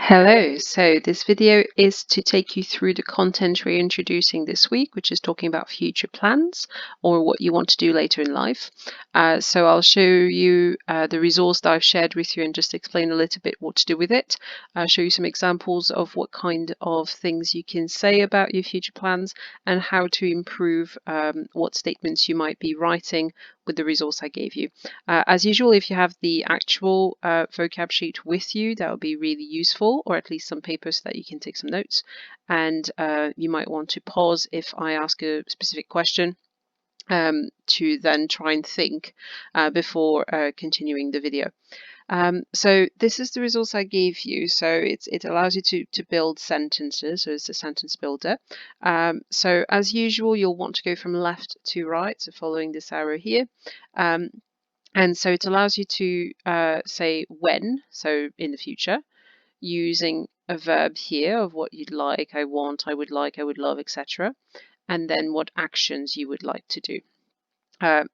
Hello, so this video is to take you through the content we're introducing this week, which is talking about future plans or what you want to do later in life. So I'll show you the resource that I've shared with you and just explain a little bit what to do with it. I'll show you some examples of what kind of things you can say about your future plans and how to improve what statements you might be writing with the resource I gave you. As usual, if you have the actual vocab sheet with you, that would be really useful, or at least some papers that you can take some notes. And you might want to pause if I ask a specific question to then try and think before continuing the video. So this is the resource I gave you. So it allows you to build sentences. So it's a sentence builder. So as usual, you'll want to go from left to right. So following this arrow here. And so it allows you to say when, so in the future, using a verb here of what you'd like, I want, I would like, I would love, etc. And then what actions you would like to do.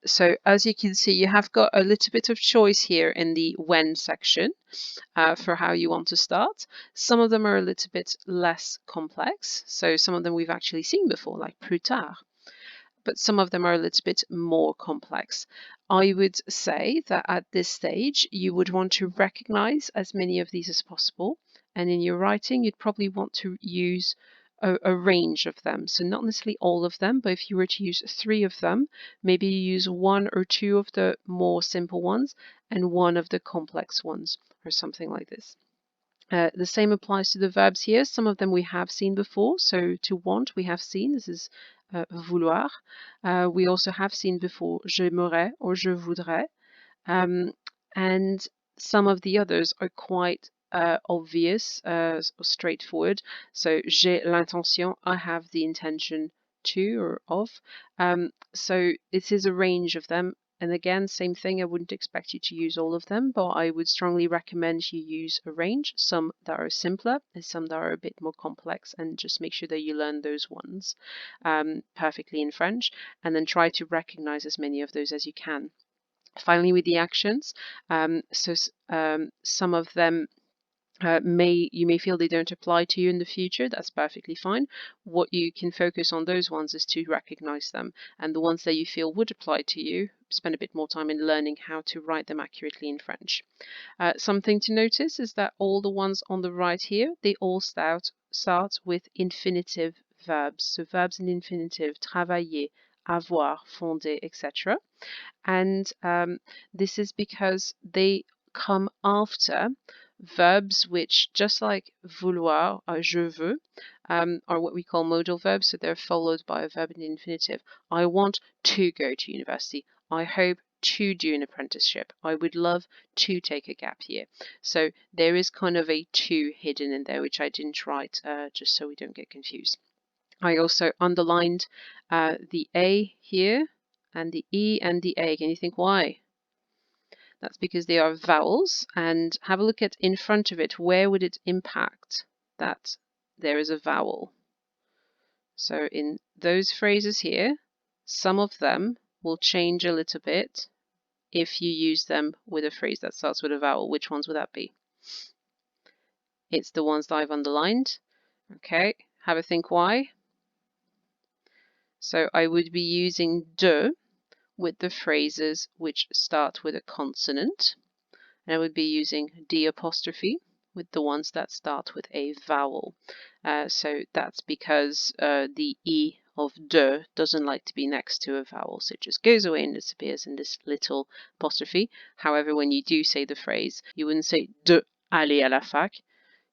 So as you can see, you have got a little bit of choice here in the when section for how you want to start. Some of them are a little bit less complex. So some of them we've actually seen before, like plus tard. But some of them are a little bit more complex. I would say that at this stage, you would want to recognize as many of these as possible. And in your writing, you'd probably want to use a range of them. So not necessarily all of them, but if you were to use 3 of them, maybe you use 1 or 2 of the more simple ones and 1 of the complex ones or something like this. The same applies to the verbs here. Some of them we have seen before. So to want, we have seen. This is vouloir. We also have seen before j'aimerais or je voudrais. And some of the others are quite obvious, straightforward. So j'ai l'intention, I have the intention to or of. So it is a range of them. And again, same thing, I wouldn't expect you to use all of them, but I would strongly recommend you use a range, some that are simpler and some that are a bit more complex, and just make sure that you learn those ones perfectly in French, and then try to recognize as many of those as you can. Finally, with the actions, some of them you may feel they don't apply to you in the future. That's perfectly fine. What you can focus on those ones is to recognize them, and the ones that you feel would apply to you, spend a bit more time in learning how to write them accurately in French. Something to notice is that all the ones on the right here, they all start with infinitive verbs. So verbs in infinitive, travailler, avoir, fonder, etc. And this is because they come after verbs which, just like vouloir or je veux, are what we call modal verbs. So they're followed by a verb in the infinitive. I want to go to university. I hope to do an apprenticeship. I would love to take a gap year. So there is kind of a to hidden in there, which I didn't write just so we don't get confused. I also underlined the A here and the E and the A. Can you think why? That's because they are vowels, and have a look at in front of it, where would it impact that there is a vowel? So in those phrases here, some of them will change a little bit if you use them with a phrase that starts with a vowel. Which ones would that be? It's the ones that I've underlined. Okay, have a think why. So I would be using de with the phrases which start with a consonant, and I would be using D apostrophe with the ones that start with a vowel. So that's because the E of de doesn't like to be next to a vowel, so it just goes away and disappears in this little apostrophe. However, when you do say the phrase, you wouldn't say de aller à la fac.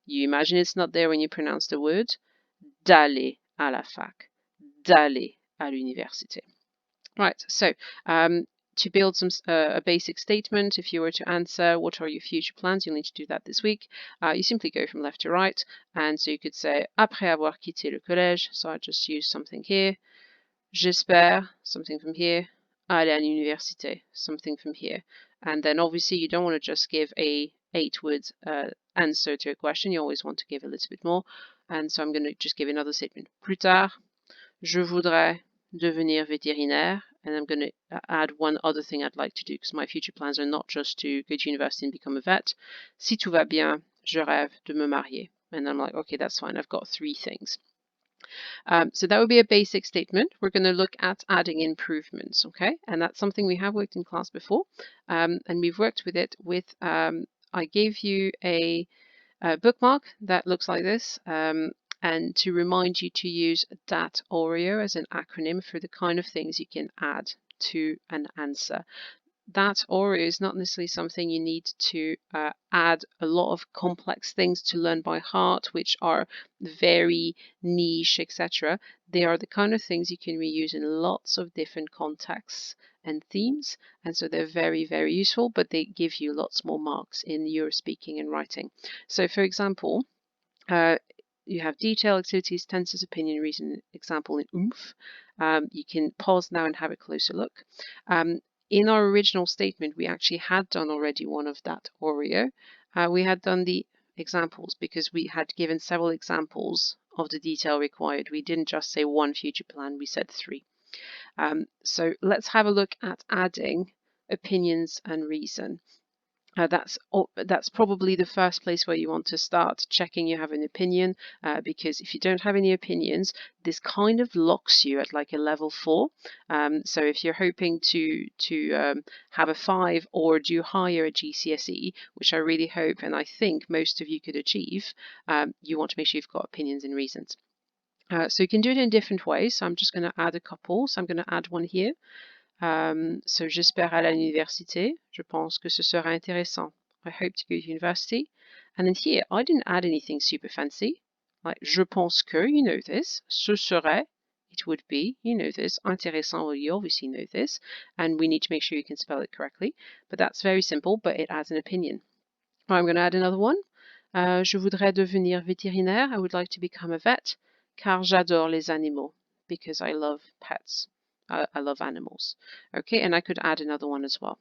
You imagine it's not there when you pronounce the word. D'aller à la fac, d'aller à l'université. Right, so to build a basic statement, if you were to answer what are your future plans, you'll need to do that this week. You simply go from left to right, and so you could say après avoir quitté le collège, so I just use something here. J'espère, something from here. Aller à l'université, something from here. And then obviously you don't want to just give a 8-word answer to a question, you always want to give a little bit more. And so I'm going to just give another statement. Plus tard, je voudrais devenir vétérinaire, and I'm going to add one other thing I'd like to do, because my future plans are not just to go to university and become a vet. Si tout va bien, je rêve de me marier. And I'm like, okay, that's fine. I've got 3 things. So that would be a basic statement. We're going to look at adding improvements, okay? And that's something we have worked in class before, and we've worked with it with, I gave you a bookmark that looks like this, and to remind you to use that AUREO as an acronym for the kind of things you can add to an answer. That AUREO is not necessarily something you need to add a lot of complex things to learn by heart, which are very niche, etc. They are the kind of things you can reuse in lots of different contexts and themes, and so they're very, very useful, but they give you lots more marks in your speaking and writing. So, for example, you have detail, activities, tenses, opinion, reason, example in oomph. You can pause now and have a closer look. In our original statement, we actually had done already one of that AUREO. We had done the examples because we had given several examples of the detail required. We didn't just say 1 future plan, we said 3. So let's have a look at adding opinions and reason. That's probably the first place where you want to start checking you have an opinion, because if you don't have any opinions, this kind of locks you at like a level 4. So if you're hoping to have a 5 or do higher at GCSE, which I really hope and I think most of you could achieve, you want to make sure you've got opinions and reasons. So you can do it in different ways. So I'm just going to add a couple. So I'm going to add one here. So j'espère à l'université. Je pense que ce sera intéressant. I hope to go to university. And then here, I didn't add anything super fancy. Like, je pense que, you know this. Ce serait, it would be, you know this. Intéressant, well, you obviously know this. And we need to make sure you can spell it correctly. But that's very simple, but it adds an opinion. I'm going to add another one. Je voudrais devenir vétérinaire. I would like to become a vet, car j'adore les animaux, because I love pets. I love animals. Okay, and I could add another one as well.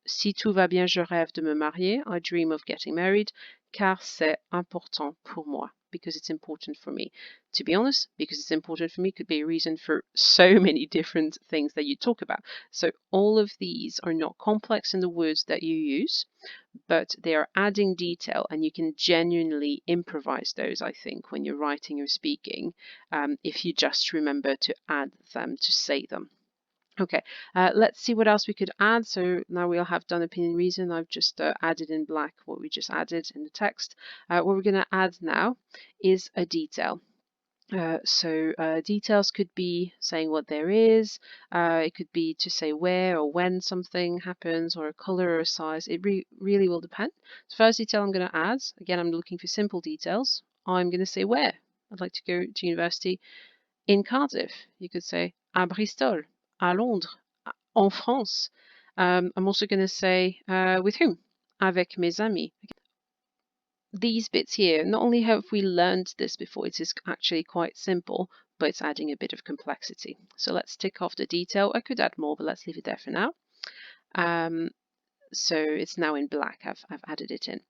Si tout va bien, je rêve de me marier. I dream of getting married, car c'est important pour moi, because it's important for me. To be honest, because it's important for me could be a reason for so many different things that you talk about. So all of these are not complex in the words that you use, but they are adding detail, and you can genuinely improvise those, I think, when you're writing or speaking, if you just remember to add them, to say them. Okay, let's see what else we could add. So now we'll have done opinion reason. I've just added in black what we just added in the text. What we're going to add now is a detail. Details could be saying what there is, it could be to say where or when something happens, or a color or a size. It really will depend. The first detail I'm going to add, again, I'm looking for simple details. I'm going to say where. I'd like to go to university in Cardiff. You could say à Bristol, à Londres, en France. I'm also going to say with whom, avec mes amis. These bits here, not only have we learned this before, it is actually quite simple, but it's adding a bit of complexity. So let's tick off the detail. I could add more, but let's leave it there for now. So it's now in black. I've added it in.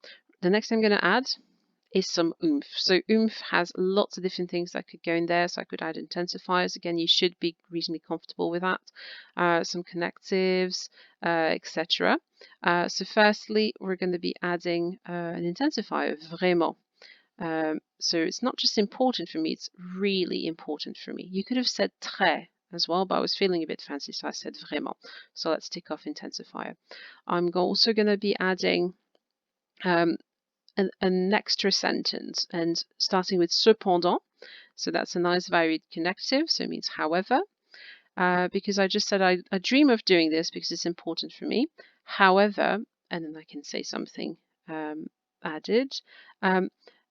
The next thing I'm going to add is some oomph. So oomph has lots of different things that could go in there. So I could add intensifiers. Again, you should be reasonably comfortable with that. Some connectives, etc. So firstly, we're going to be adding an intensifier, vraiment. So it's not just important for me, it's really important for me. You could have said très as well, but I was feeling a bit fancy, so I said vraiment. So let's tick off intensifier. I'm also going to be adding an extra sentence, and starting with cependant. So that's a nice varied connective, so it means however, because I just said I dream of doing this because it's important for me. However, and then I can say something added.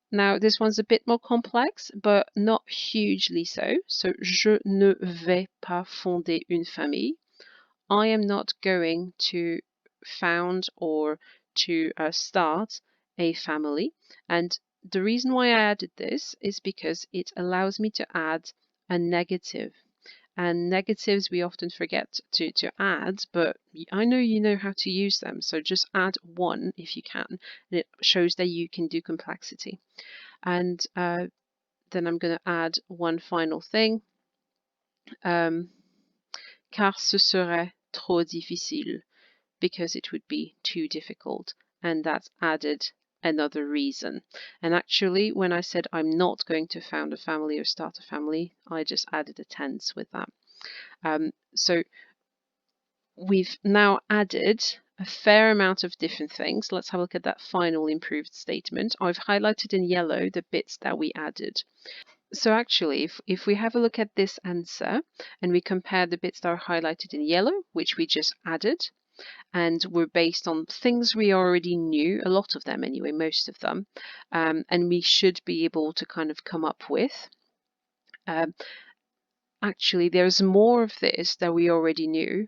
Now this one's a bit more complex, but not hugely so. So je ne vais pas fonder une famille. I am not going to found or to start a family. And the reason why I added this is because it allows me to add a negative. And negatives we often forget to add, but I know you know how to use them. So just add one if you can. And it shows that you can do complexity. And then I'm going to add one final thing. Car ce serait trop difficile, because it would be too difficult. And that's added another reason. And actually, when I said I'm not going to found a family or start a family, I just added a tense with that. So we've now added a fair amount of different things. Let's have a look at that final improved statement. I've highlighted in yellow the bits that we added. So actually, if we have a look at this answer and we compare the bits that are highlighted in yellow, which we just added, and were based on things we already knew, a lot of them anyway, most of them, and we should be able to kind of come up with. Actually, there's more of this that we already knew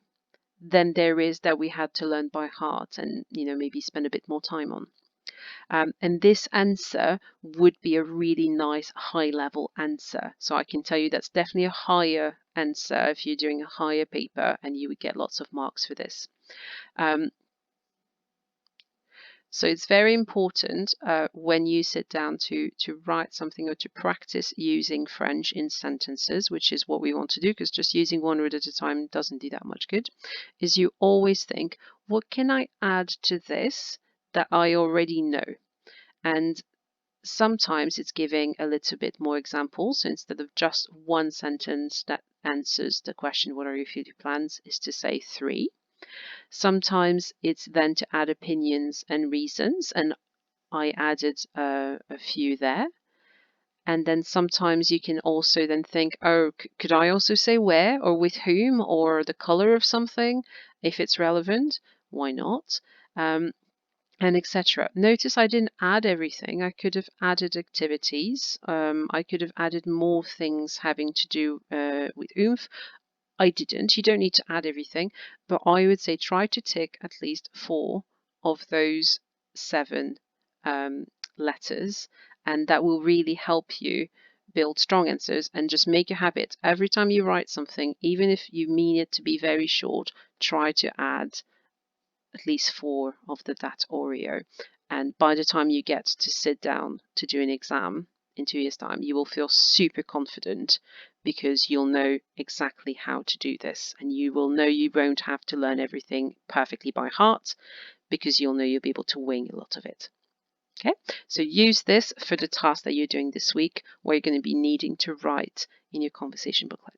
than there is that we had to learn by heart and maybe spend a bit more time on. And this answer would be a really nice high level answer. So I can tell you that's definitely a higher answer if you're doing a higher paper, and you would get lots of marks for this. So it's very important when you sit down to write something or to practice using French in sentences, which is what we want to do, because just using one word at a time doesn't do that much good, is you always think, what can I add to this that I already know? And sometimes it's giving a little bit more examples. So instead of just one sentence that answers the question, what are your future plans, is to say 3. Sometimes it's then to add opinions and reasons, and I added a few there. And then sometimes you can also then think, oh, could I also say where or with whom or the color of something if it's relevant? Why not? And etc. Notice I didn't add everything. I could have added activities. I could have added more things having to do with oomph. I didn't. You don't need to add everything, but I would say try to tick at least 4 of those 7 letters, and that will really help you build strong answers. And just make a habit. Every time you write something, even if you mean it to be very short, try to add at least 4 of that AUREO. And by the time you get to sit down to do an exam in 2 years' time, you will feel super confident, because you'll know exactly how to do this, and you will know you won't have to learn everything perfectly by heart, because you'll know you'll be able to wing a lot of it. Okay, so use this for the task that you're doing this week, where you're going to be needing to write in your conversation booklet.